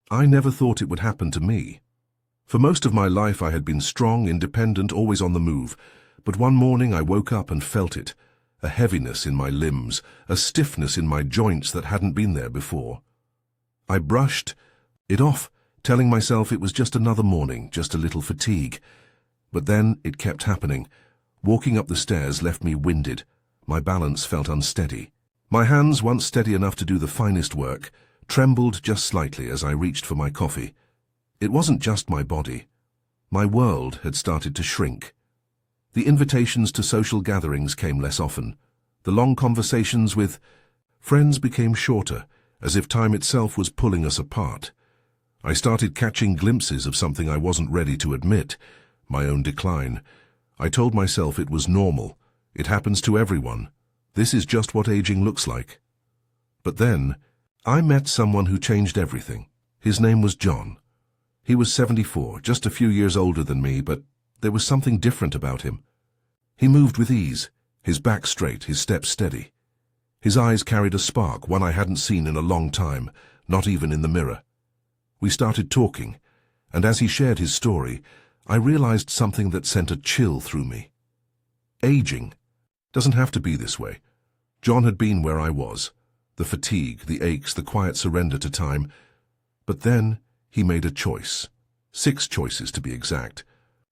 I never thought it would happen to me. For most of my life I had been strong, independent, always on the move. But one morning I woke up and felt it. A heaviness in my limbs, a stiffness in my joints that hadn't been there before. I brushed it off, telling myself it was just another morning, just a little fatigue. But then it kept happening. Walking up the stairs left me winded. My balance felt unsteady. My hands, once steady enough to do the finest work, trembled just slightly as I reached for my coffee. It wasn't just my body. My world had started to shrink. The invitations to social gatherings came less often. The long conversations with friends became shorter, as if time itself was pulling us apart. I started catching glimpses of something I wasn't ready to admit, my own decline. I told myself it was normal. It happens to everyone. This is just what aging looks like. But then, I met someone who changed everything. His name was John. He was 74, just a few years older than me, but there was something different about him. He moved with ease, his back straight, his steps steady. His eyes carried a spark, one I hadn't seen in a long time, not even in the mirror. We started talking, and as he shared his story, I realized something that sent a chill through me. Aging doesn't have to be this way. John had been where I was. The fatigue, the aches, the quiet surrender to time. But then he made a choice. 6 choices to be exact.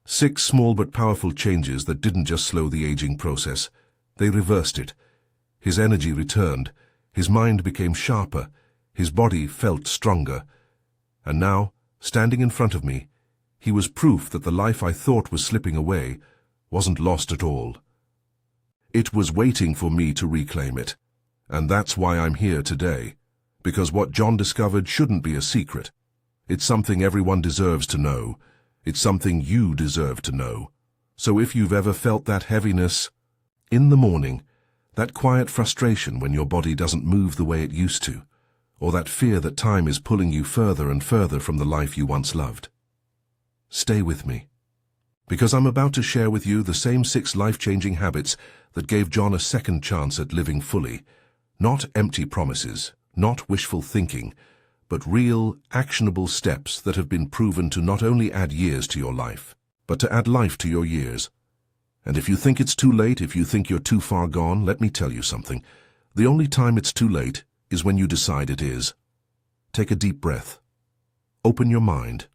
6 small but powerful changes that didn't just slow the aging process. They reversed it. His energy returned. His mind became sharper. His body felt stronger. And now, standing in front of me, he was proof that the life I thought was slipping away wasn't lost at all. It was waiting for me to reclaim it. And that's why I'm here today. Because what John discovered shouldn't be a secret. It's something everyone deserves to know. It's something you deserve to know. So if you've ever felt that heaviness in the morning, that quiet frustration when your body doesn't move the way it used to, or that fear that time is pulling you further and further from the life you once loved, stay with me. Because I'm about to share with you the same 6 life-changing habits that gave John a second chance at living fully. Not empty promises, not wishful thinking, but real, actionable steps that have been proven to not only add years to your life, but to add life to your years. And if you think it's too late, if you think you're too far gone, let me tell you something. The only time it's too late is when you decide it is. Take a deep breath. Open your mind.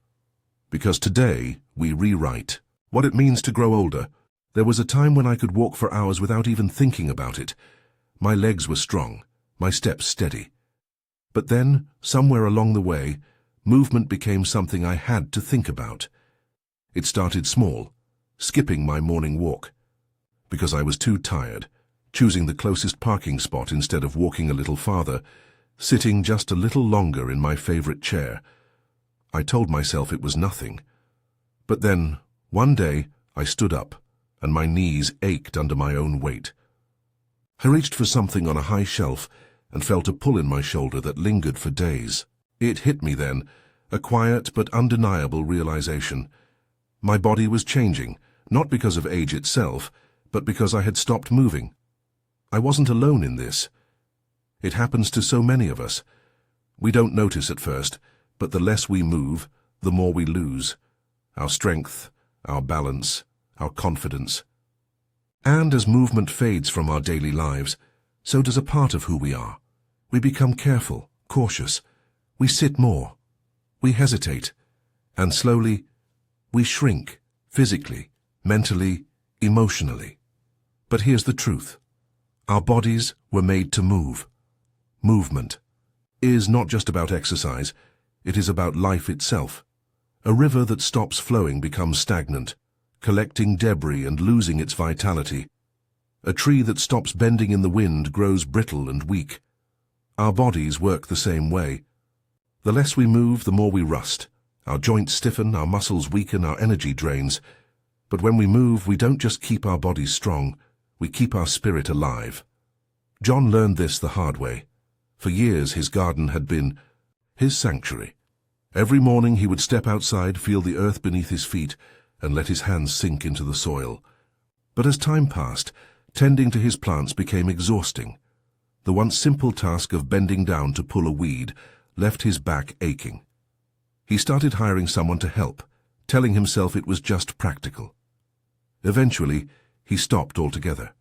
Because today, we rewrite what it means to grow older. There was a time when I could walk for hours without even thinking about it. My legs were strong, my steps steady. But then, somewhere along the way, movement became something I had to think about. It started small, skipping my morning walk. Because I was too tired, choosing the closest parking spot instead of walking a little farther, sitting just a little longer in my favorite chair. I told myself it was nothing. But then, one day, I stood up, and my knees ached under my own weight. I reached for something on a high shelf and felt a pull in my shoulder that lingered for days. It hit me then, a quiet but undeniable realization. My body was changing, not because of age itself, but because I had stopped moving. I wasn't alone in this. It happens to so many of us. We don't notice at first, but the less we move, the more we lose. Our strength, our balance, our confidence. And as movement fades from our daily lives, so does a part of who we are. We become careful, cautious. We sit more. We hesitate. And slowly, we shrink, physically, mentally, emotionally. But here's the truth. Our bodies were made to move. Movement is not just about exercise, it is about life itself. A river that stops flowing becomes stagnant, collecting debris and losing its vitality. A tree that stops bending in the wind grows brittle and weak. Our bodies work the same way. The less we move, the more we rust. Our joints stiffen, our muscles weaken, our energy drains. But when we move, we don't just keep our bodies strong, we keep our spirit alive. John learned this the hard way. For years, his garden had been his sanctuary. Every morning he would step outside, feel the earth beneath his feet, and let his hands sink into the soil. But as time passed, tending to his plants became exhausting. The once simple task of bending down to pull a weed left his back aching. He started hiring someone to help, telling himself it was just practical. Eventually, he stopped altogether.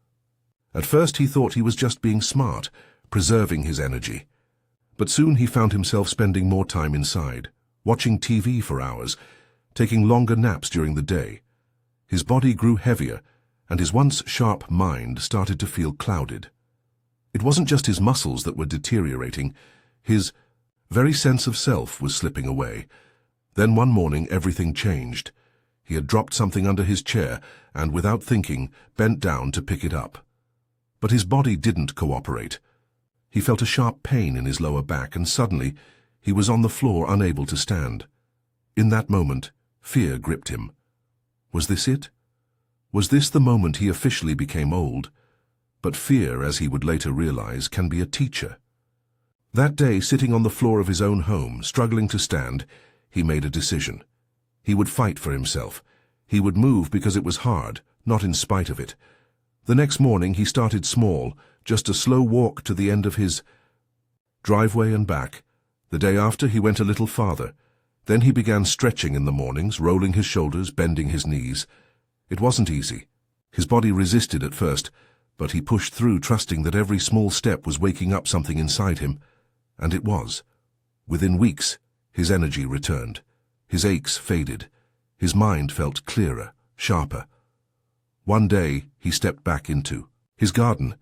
At first he thought he was just being smart, preserving his energy. But soon he found himself spending more time inside, watching TV for hours, taking longer naps during the day. His body grew heavier, and his once sharp mind started to feel clouded. It wasn't just his muscles that were deteriorating, his very sense of self was slipping away. Then one morning everything changed. He had dropped something under his chair and, without thinking, bent down to pick it up. But his body didn't cooperate. He felt a sharp pain in his lower back, and suddenly he was on the floor, unable to stand. In that moment, fear gripped him. Was this it? Was this the moment he officially became old? But fear, as he would later realize, can be a teacher. That day, sitting on the floor of his own home, struggling to stand, he made a decision. He would fight for himself. He would move because it was hard, not in spite of it. The next morning he started small, just a slow walk to the end of his driveway and back. The day after he went a little farther. Then he began stretching in the mornings, rolling his shoulders, bending his knees. It wasn't easy. His body resisted at first, but he pushed through, trusting that every small step was waking up something inside him. And it was. Within weeks, his energy returned. His aches faded. His mind felt clearer, sharper. One day, he stepped back into his garden,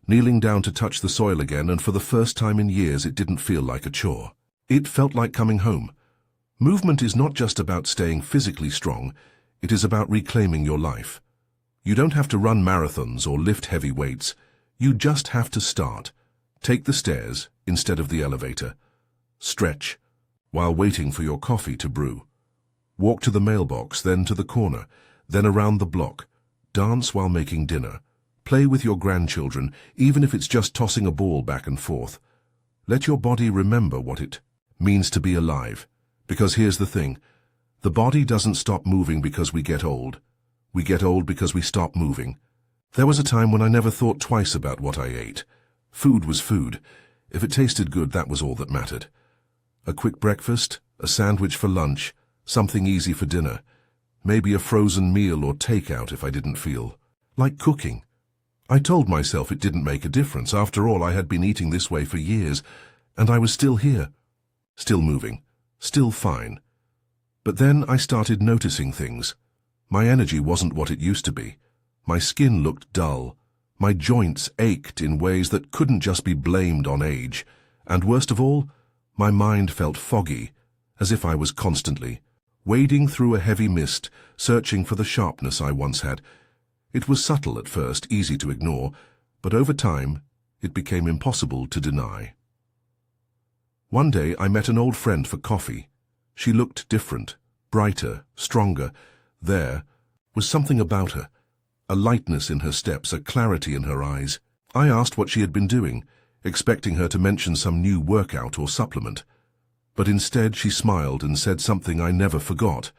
kneeling down to touch the soil again, and for the first time in years it didn't feel like a chore. It felt like coming home. Movement is not just about staying physically strong, it is about reclaiming your life. You don't have to run marathons or lift heavy weights. You just have to start. Take the stairs instead of the elevator. Stretch while waiting for your coffee to brew. Walk to the mailbox, then to the corner, then around the block. Dance while making dinner. Play with your grandchildren, even if it's just tossing a ball back and forth. Let your body remember what it means to be alive. Because here's the thing, the body doesn't stop moving because we get old. We get old because we stop moving. There was a time when I never thought twice about what I ate. Food was food. If it tasted good, that was all that mattered. A quick breakfast, a sandwich for lunch, something easy for dinner. Maybe a frozen meal or takeout if I didn't feel like cooking. I told myself it didn't make a difference. After all, I had been eating this way for years, and I was still here. Still moving. Still fine. But then I started noticing things. My energy wasn't what it used to be. My skin looked dull. My joints ached in ways that couldn't just be blamed on age. And worst of all, my mind felt foggy, as if I was constantly wading through a heavy mist, searching for the sharpness I once had. It was subtle at first, easy to ignore, but over time, it became impossible to deny. One day I met an old friend for coffee. She looked different, brighter, stronger. There was something about her, a lightness in her steps, a clarity in her eyes. I asked what she had been doing, expecting her to mention some new workout or supplement. But instead she smiled and said something I never forgot.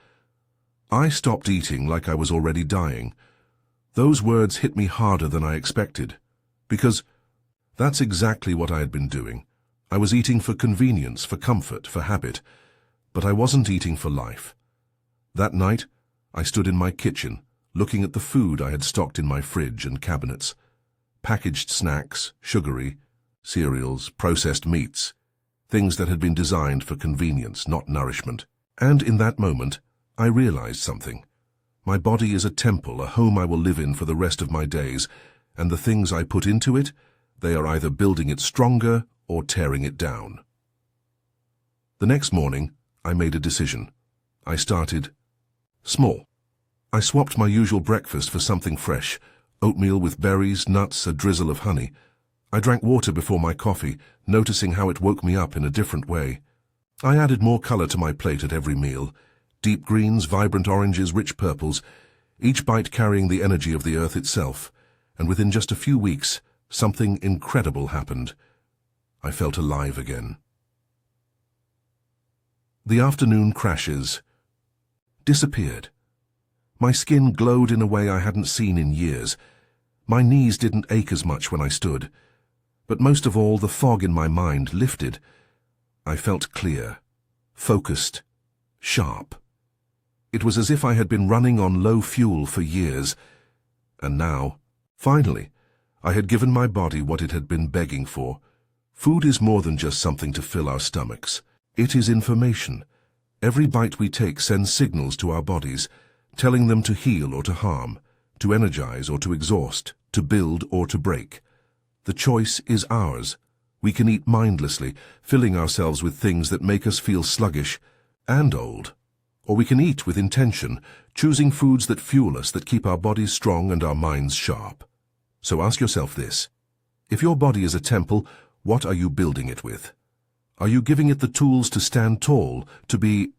I stopped eating like I was already dying. Those words hit me harder than I expected, because that's exactly what I had been doing. I was eating for convenience, for comfort, for habit, but I wasn't eating for life. That night, I stood in my kitchen, looking at the food I had stocked in my fridge and cabinets. Packaged snacks, sugary, cereals, processed meats, things that had been designed for convenience, not nourishment. And in that moment, I realized something. My body is a temple, a home I will live in for the rest of my days, and the things I put into it, they are either building it stronger or tearing it down. The next morning, I made a decision. I started small. I swapped my usual breakfast for something fresh, oatmeal with berries, nuts, a drizzle of honey. I drank water before my coffee, noticing how it woke me up in a different way. I added more color to my plate at every meal. Deep greens, vibrant oranges, rich purples, each bite carrying the energy of the earth itself. And within just a few weeks, something incredible happened. I felt alive again. The afternoon crashes disappeared. My skin glowed in a way I hadn't seen in years. My knees didn't ache as much when I stood. But most of all, the fog in my mind lifted. I felt clear, focused, sharp. It was as if I had been running on low fuel for years, and now, finally, I had given my body what it had been begging for. Food is more than just something to fill our stomachs. It is information. Every bite we take sends signals to our bodies, telling them to heal or to harm, to energize or to exhaust, to build or to break. The choice is ours. We can eat mindlessly, filling ourselves with things that make us feel sluggish and old. Or we can eat with intention, choosing foods that fuel us, that keep our bodies strong and our minds sharp. So ask yourself this. If your body is a temple, what are you building it with? Are you giving it the tools to stand tall, to be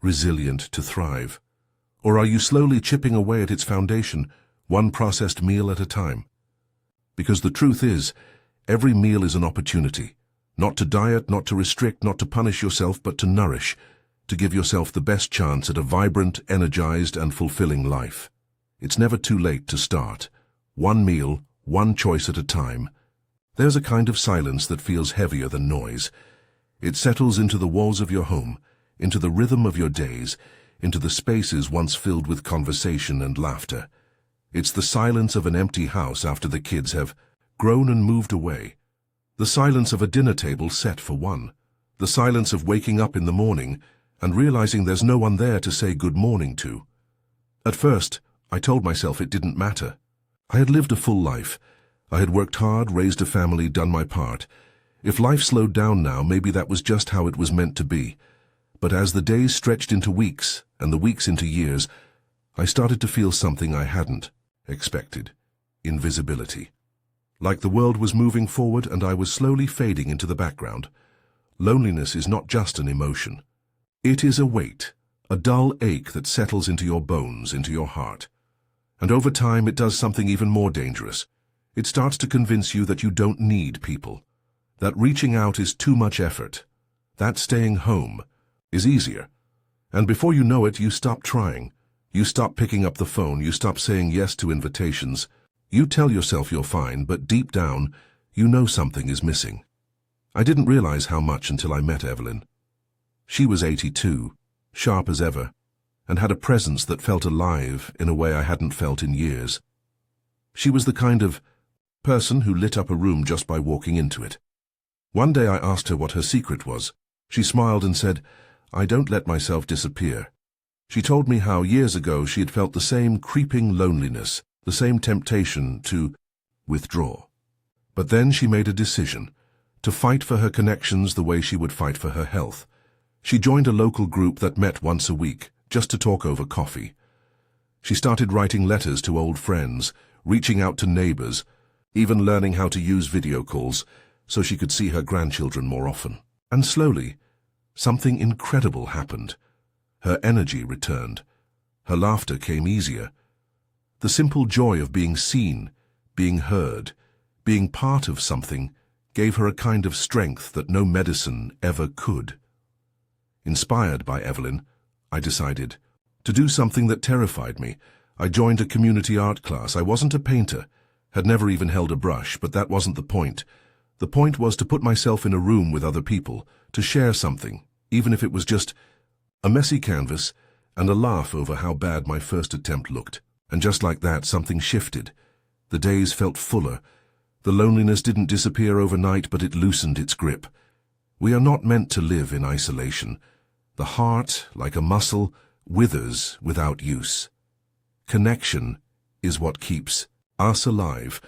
resilient, to thrive? Or are you slowly chipping away at its foundation, one processed meal at a time? Because the truth is, every meal is an opportunity, not to diet, not to restrict, not to punish yourself, but to nourish, to give yourself the best chance at a vibrant, energized, and fulfilling life. It's never too late to start. One meal, one choice at a time. There's a kind of silence that feels heavier than noise. It settles into the walls of your home, into the rhythm of your days, into the spaces once filled with conversation and laughter. It's the silence of an empty house after the kids have grown and moved away. The silence of a dinner table set for one. The silence of waking up in the morning and realizing there's no one there to say good morning to. At first, I told myself it didn't matter. I had lived a full life. I had worked hard, raised a family, done my part. If life slowed down now, maybe that was just how it was meant to be. But as the days stretched into weeks, and the weeks into years, I started to feel something I hadn't expected. Invisibility. Like the world was moving forward and I was slowly fading into the background. Loneliness is not just an emotion. It is a weight, a dull ache that settles into your bones, into your heart. And over time it does something even more dangerous. It starts to convince you that you don't need people, that reaching out is too much effort, that staying home is easier. And before you know it, you stop trying. You stop picking up the phone, you stop saying yes to invitations. You tell yourself you're fine, but deep down, you know something is missing. I didn't realize how much until I met Evelyn. She was 82, sharp as ever, and had a presence that felt alive in a way I hadn't felt in years. She was the kind of person who lit up a room just by walking into it. One day I asked her what her secret was. She smiled and said, "I don't let myself disappear." She told me how years ago she had felt the same creeping loneliness, the same temptation to withdraw. But then she made a decision, to fight for her connections the way she would fight for her health. She joined a local group that met once a week, just to talk over coffee. She started writing letters to old friends, reaching out to neighbors, even learning how to use video calls so she could see her grandchildren more often. And slowly, something incredible happened. Her energy returned. Her laughter came easier. The simple joy of being seen, being heard, being part of something gave her a kind of strength that no medicine ever could. Inspired by Evelyn, I decided to do something that terrified me. I joined a community art class. I wasn't a painter, had never even held a brush, but that wasn't the point. The point was to put myself in a room with other people, to share something, even if it was just a messy canvas and a laugh over how bad my first attempt looked. And just like that, something shifted. The days felt fuller. The loneliness didn't disappear overnight, but it loosened its grip. We are not meant to live in isolation. The heart, like a muscle, withers without use. Connection is what keeps us alive.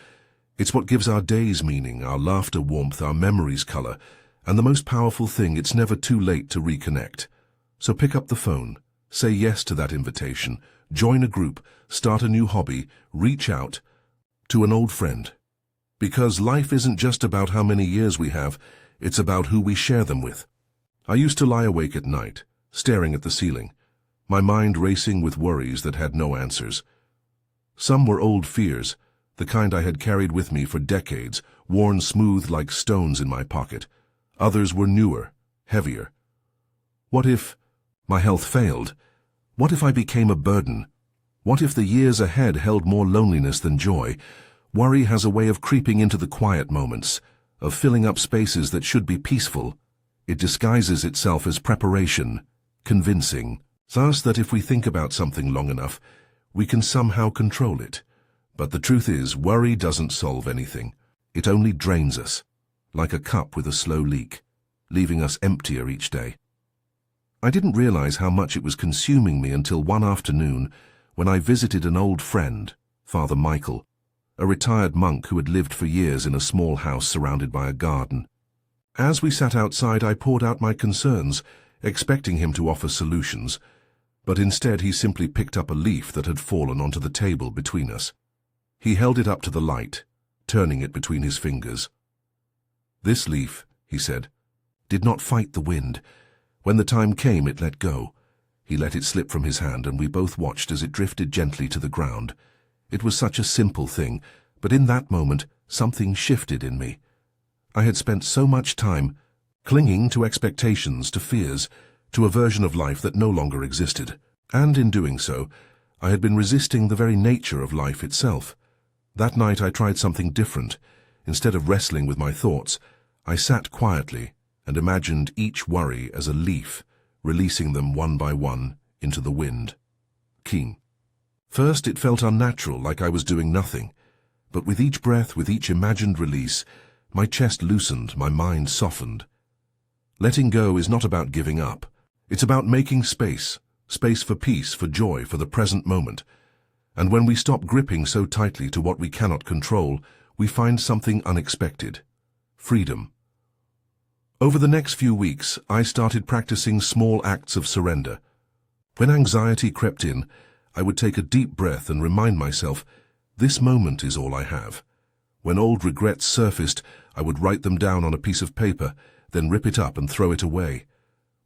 It's what gives our days meaning, our laughter warmth, our memories color, and the most powerful thing, it's never too late to reconnect. So pick up the phone, say yes to that invitation, join a group, start a new hobby, reach out to an old friend. Because life isn't just about how many years we have, it's about who we share them with. I used to lie awake at night, staring at the ceiling, my mind racing with worries that had no answers. Some were old fears, the kind I had carried with me for decades, worn smooth like stones in my pocket. Others were newer, heavier. What if my health failed? What if I became a burden? What if the years ahead held more loneliness than joy? Worry has a way of creeping into the quiet moments, of filling up spaces that should be peaceful. It disguises itself as preparation, convincing, thus that if we think about something long enough, we can somehow control it. But the truth is, worry doesn't solve anything. It only drains us, like a cup with a slow leak, leaving us emptier each day. I didn't realize how much it was consuming me until one afternoon when I visited an old friend, Father Michael, a retired monk who had lived for years in a small house surrounded by a garden. As we sat outside, I poured out my concerns, expecting him to offer solutions, but instead he simply picked up a leaf that had fallen onto the table between us. He held it up to the light, turning it between his fingers. "This leaf," he said, "did not fight the wind. When the time came, it let go." He let it slip from his hand, and we both watched as it drifted gently to the ground. It was such a simple thing, but in that moment, something shifted in me. I had spent so much time clinging to expectations, to fears, to a version of life that no longer existed. And in doing so, I had been resisting the very nature of life itself. That night I tried something different. Instead of wrestling with my thoughts, I sat quietly and imagined each worry as a leaf, releasing them one by one into the wind. Keen. First it felt unnatural, like I was doing nothing. But with each breath, with each imagined release, my chest loosened, my mind softened. Letting go is not about giving up. It's about making space for peace, for joy, for the present moment. And when we stop gripping so tightly to what we cannot control, we find something unexpected: freedom. Over the next few weeks, I started practicing small acts of surrender. When anxiety crept in, I would take a deep breath and remind myself, this moment is all I have. When old regrets surfaced, I would write them down on a piece of paper, then rip it up and throw it away.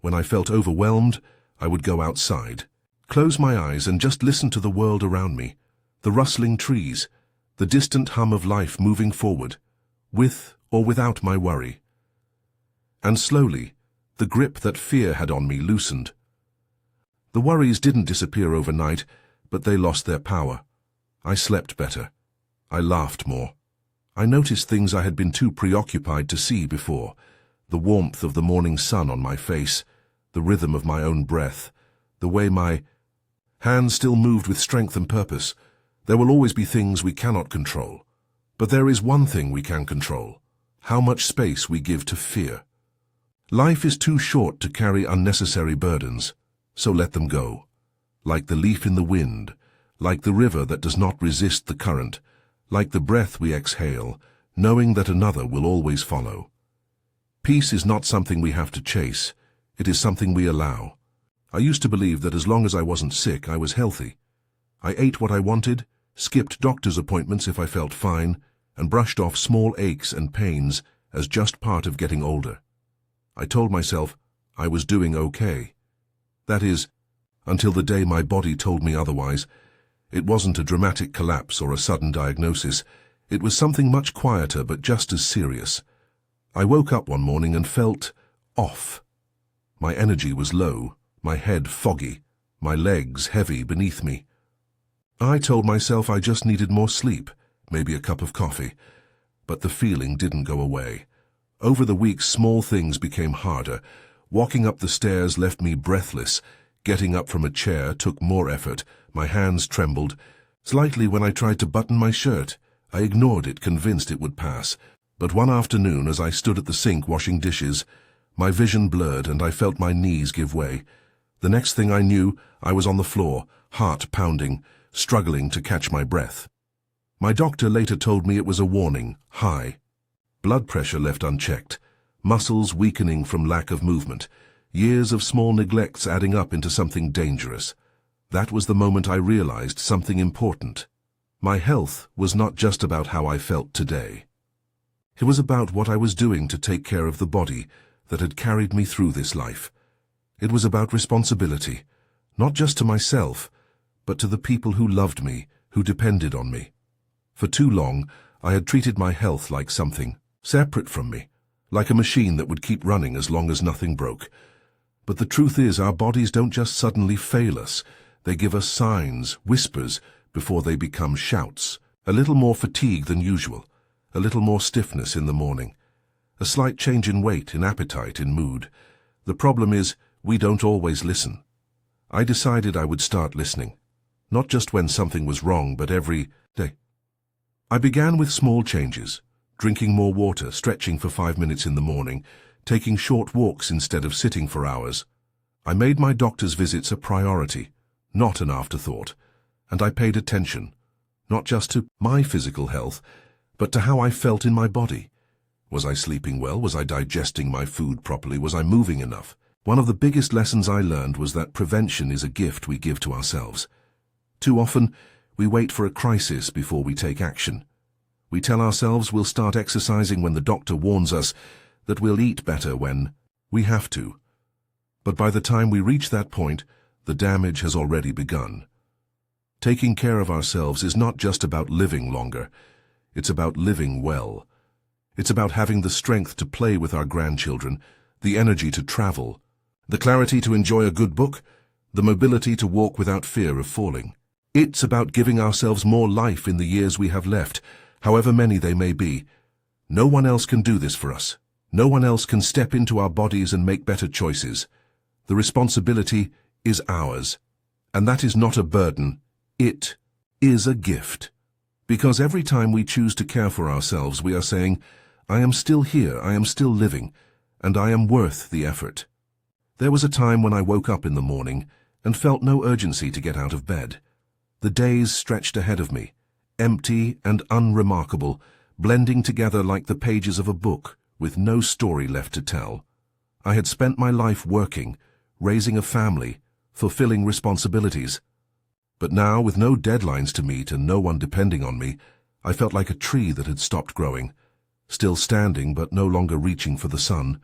When I felt overwhelmed, I would go outside, close my eyes and just listen to the world around me, the rustling trees, the distant hum of life moving forward, with or without my worry. And slowly, the grip that fear had on me loosened. The worries didn't disappear overnight, but they lost their power. I slept better. I laughed more. I noticed things I had been too preoccupied to see before: the warmth of the morning sun on my face, the rhythm of my own breath, the way my hands still moved with strength and purpose. There will always be things we cannot control, but there is one thing we can control: how much space we give to fear. Life is too short to carry unnecessary burdens, so let them go. Like the leaf in the wind, like the river that does not resist the current, like the breath we exhale, knowing that another will always follow. Peace is not something we have to chase, it is something we allow. I used to believe that as long as I wasn't sick, I was healthy. I ate what I wanted, skipped doctor's appointments if I felt fine, and brushed off small aches and pains as just part of getting older. I told myself I was doing okay. That is, until the day my body told me otherwise. It wasn't a dramatic collapse or a sudden diagnosis. It was something much quieter but just as serious. I woke up one morning and felt off. My energy was low, my head foggy, my legs heavy beneath me. I told myself I just needed more sleep, maybe a cup of coffee. But the feeling didn't go away. Over the weeks, small things became harder. Walking up the stairs left me breathless. Getting up from a chair took more effort. My hands trembled. Slightly when I tried to button my shirt. I ignored it, convinced it would pass. But one afternoon, as I stood at the sink washing dishes, my vision blurred and I felt my knees give way. The next thing I knew, I was on the floor, heart pounding, struggling to catch my breath. My doctor later told me it was a warning: high. Blood pressure left unchecked, muscles weakening from lack of movement, years of small neglects adding up into something dangerous. That was the moment I realized something important. My health was not just about how I felt today. It was about what I was doing to take care of the body that had carried me through this life. It was about responsibility, not just to myself, but to the people who loved me, who depended on me. For too long, I had treated my health like something separate from me, like a machine that would keep running as long as nothing broke. But the truth is, our bodies don't just suddenly fail us. They give us signs, whispers, before they become shouts. A little more fatigue than usual, a little more stiffness in the morning, a slight change in weight, in appetite, in mood. The problem is, we don't always listen. I decided I would start listening, not just when something was wrong, but every day. I began with small changes, drinking more water, stretching for 5 minutes in the morning, taking short walks instead of sitting for hours. I made my doctor's visits a priority, not an afterthought, and I paid attention, not just to my physical health, but to how I felt in my body. Was I sleeping well? Was I digesting my food properly? Was I moving enough? One of the biggest lessons I learned was that prevention is a gift we give to ourselves. Too often, we wait for a crisis before we take action. We tell ourselves we'll start exercising when the doctor warns us, that we'll eat better when we have to. But by the time we reach that point, the damage has already begun. Taking care of ourselves is not just about living longer. It's about living well. It's about having the strength to play with our grandchildren, the energy to travel, the clarity to enjoy a good book, the mobility to walk without fear of falling. It's about giving ourselves more life in the years we have left, however many they may be. No one else can do this for us. No one else can step into our bodies and make better choices. The responsibility is ours. And that is not a burden. It is a gift. Because every time we choose to care for ourselves, we are saying, I am still here, I am still living, and I am worth the effort. There was a time when I woke up in the morning and felt no urgency to get out of bed. The days stretched ahead of me, empty and unremarkable, blending together like the pages of a book, with no story left to tell. I had spent my life working, raising a family, fulfilling responsibilities. But now, with no deadlines to meet and no one depending on me, I felt like a tree that had stopped growing, still standing but no longer reaching for the sun.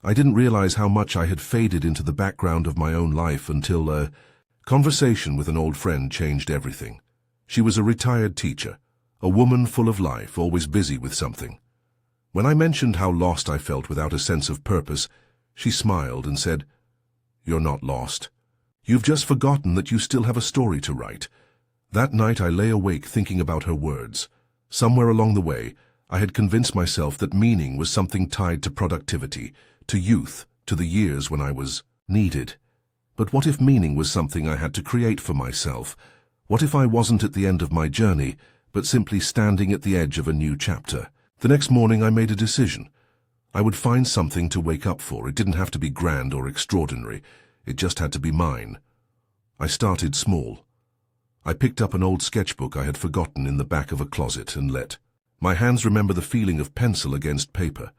I didn't realize how much I had faded into the background of my own life until a conversation with an old friend changed everything. She was a retired teacher, a woman full of life, always busy with something. When I mentioned how lost I felt without a sense of purpose, she smiled and said, "You're not lost. You've just forgotten that you still have a story to write." That night I lay awake thinking about her words. Somewhere along the way, I had convinced myself that meaning was something tied to productivity, to youth, to the years when I was needed. But what if meaning was something I had to create for myself? What if I wasn't at the end of my journey, but simply standing at the edge of a new chapter? The next morning I made a decision. I would find something to wake up for. It didn't have to be grand or extraordinary. It just had to be mine. I started small. I picked up an old sketchbook I had forgotten in the back of a closet and let my hands remember the feeling of pencil against paper.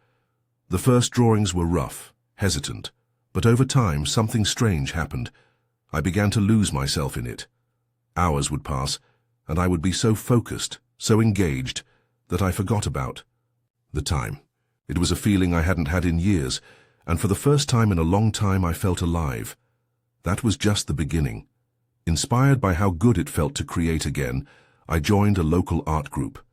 The first drawings were rough, hesitant, but over time something strange happened. I began to lose myself in it. Hours would pass, and I would be so focused, so engaged, that I forgot about the time. It was a feeling I hadn't had in years, and for the first time in a long time I felt alive. That was just the beginning. Inspired by how good it felt to create again, I joined a local art group.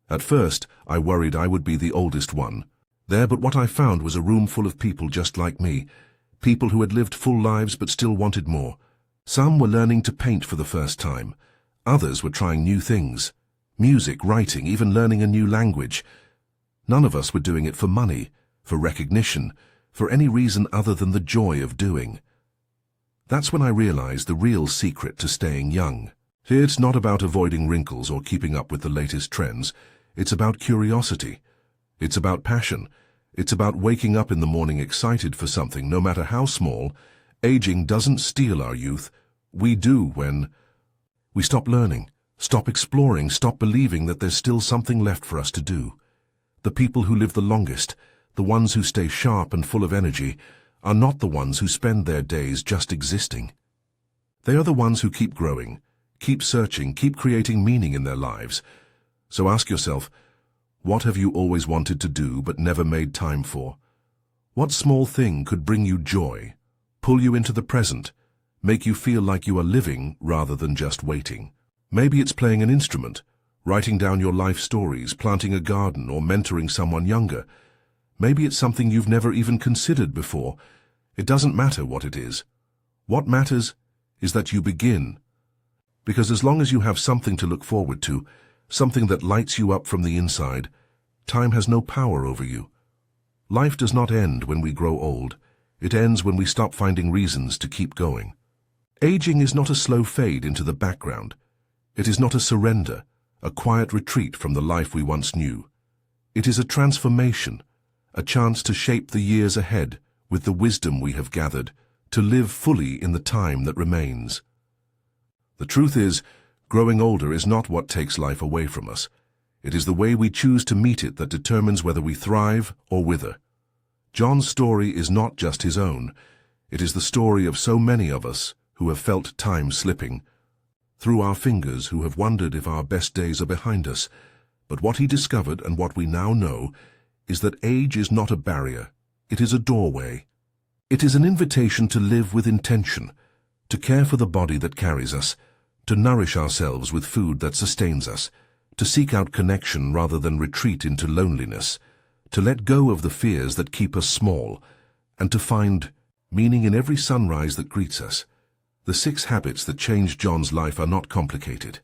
At first, I worried I would be the oldest one there, but what I found was a room full of people just like me, people who had lived full lives but still wanted more. Some were learning to paint for the first time. Others were trying new things. Music, writing, even learning a new language. None of us were doing it for money, for recognition, for any reason other than the joy of doing. That's when I realized the real secret to staying young. It's not about avoiding wrinkles or keeping up with the latest trends. It's about curiosity. It's about passion. It's about waking up in the morning excited for something, no matter how small. Aging doesn't steal our youth. We do when we stop learning, stop exploring, stop believing that there's still something left for us to do. The people who live the longest, the ones who stay sharp and full of energy, are not the ones who spend their days just existing. They are the ones who keep growing, keep searching, keep creating meaning in their lives. So ask yourself, what have you always wanted to do but never made time for? What small thing could bring you joy, pull you into the present, make you feel like you are living rather than just waiting? Maybe it's playing an instrument, writing down your life stories, planting a garden, or mentoring someone younger. Maybe it's something you've never even considered before. It doesn't matter what it is. What matters is that you begin. Because as long as you have something to look forward to, something that lights you up from the inside, time has no power over you. Life does not end when we grow old. It ends when we stop finding reasons to keep going. Aging is not a slow fade into the background. It is not a surrender, a quiet retreat from the life we once knew. It is a transformation, a chance to shape the years ahead with the wisdom we have gathered, to live fully in the time that remains. The truth is, growing older is not what takes life away from us. It is the way we choose to meet it that determines whether we thrive or wither. John's story is not just his own. It is the story of so many of us who have felt time slipping through our fingers, who have wondered if our best days are behind us. But what he discovered, and what we now know, is that age is not a barrier. It is a doorway. It is an invitation to live with intention, to care for the body that carries us, to nourish ourselves with food that sustains us, to seek out connection rather than retreat into loneliness, to let go of the fears that keep us small, and to find meaning in every sunrise that greets us. The 6 habits that changed John's life are not complicated.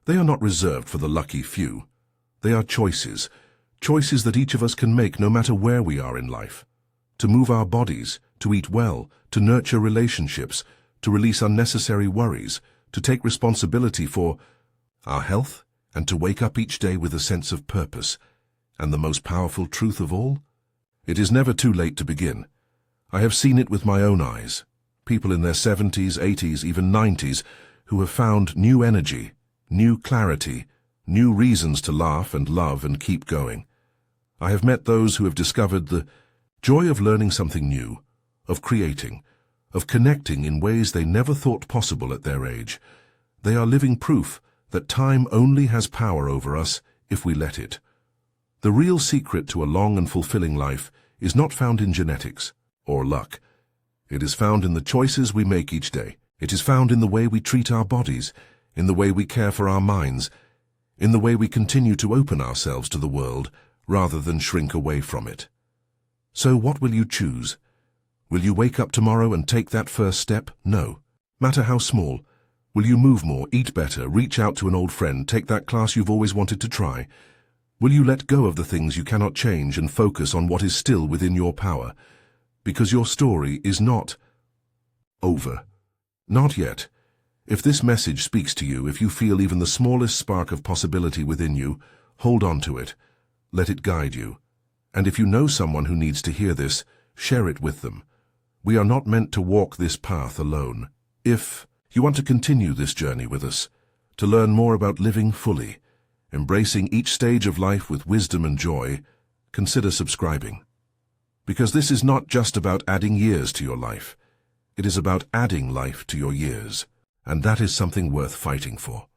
They are not reserved for the lucky few. They are choices that each of us can make no matter where we are in life. To move our bodies, to eat well, to nurture relationships, to release unnecessary worries, to take responsibility for our health, and to wake up each day with a sense of purpose. And the most powerful truth of all? It is never too late to begin. I have seen it with my own eyes. People in their 70s, 80s, even 90s, who have found new energy, new clarity, new reasons to laugh and love and keep going. I have met those who have discovered the joy of learning something new, of creating, of connecting in ways they never thought possible at their age. They are living proof that time only has power over us if we let it. The real secret to a long and fulfilling life is not found in genetics or luck. It is found in the choices we make each day. It is found in the way we treat our bodies, in the way we care for our minds, in the way we continue to open ourselves to the world rather than shrink away from it. So what will you choose? Will you wake up tomorrow and take that first step? No. Matter how small. Will you move more, eat better, reach out to an old friend, take that class you've always wanted to try? Will you let go of the things you cannot change and focus on what is still within your power? Because your story is not over. Not yet. If this message speaks to you, if you feel even the smallest spark of possibility within you, hold on to it. Let it guide you. And if you know someone who needs to hear this, share it with them. We are not meant to walk this path alone. If you want to continue this journey with us, to learn more about living fully, embracing each stage of life with wisdom and joy, consider subscribing. Because this is not just about adding years to your life. It is about adding life to your years. And that is something worth fighting for.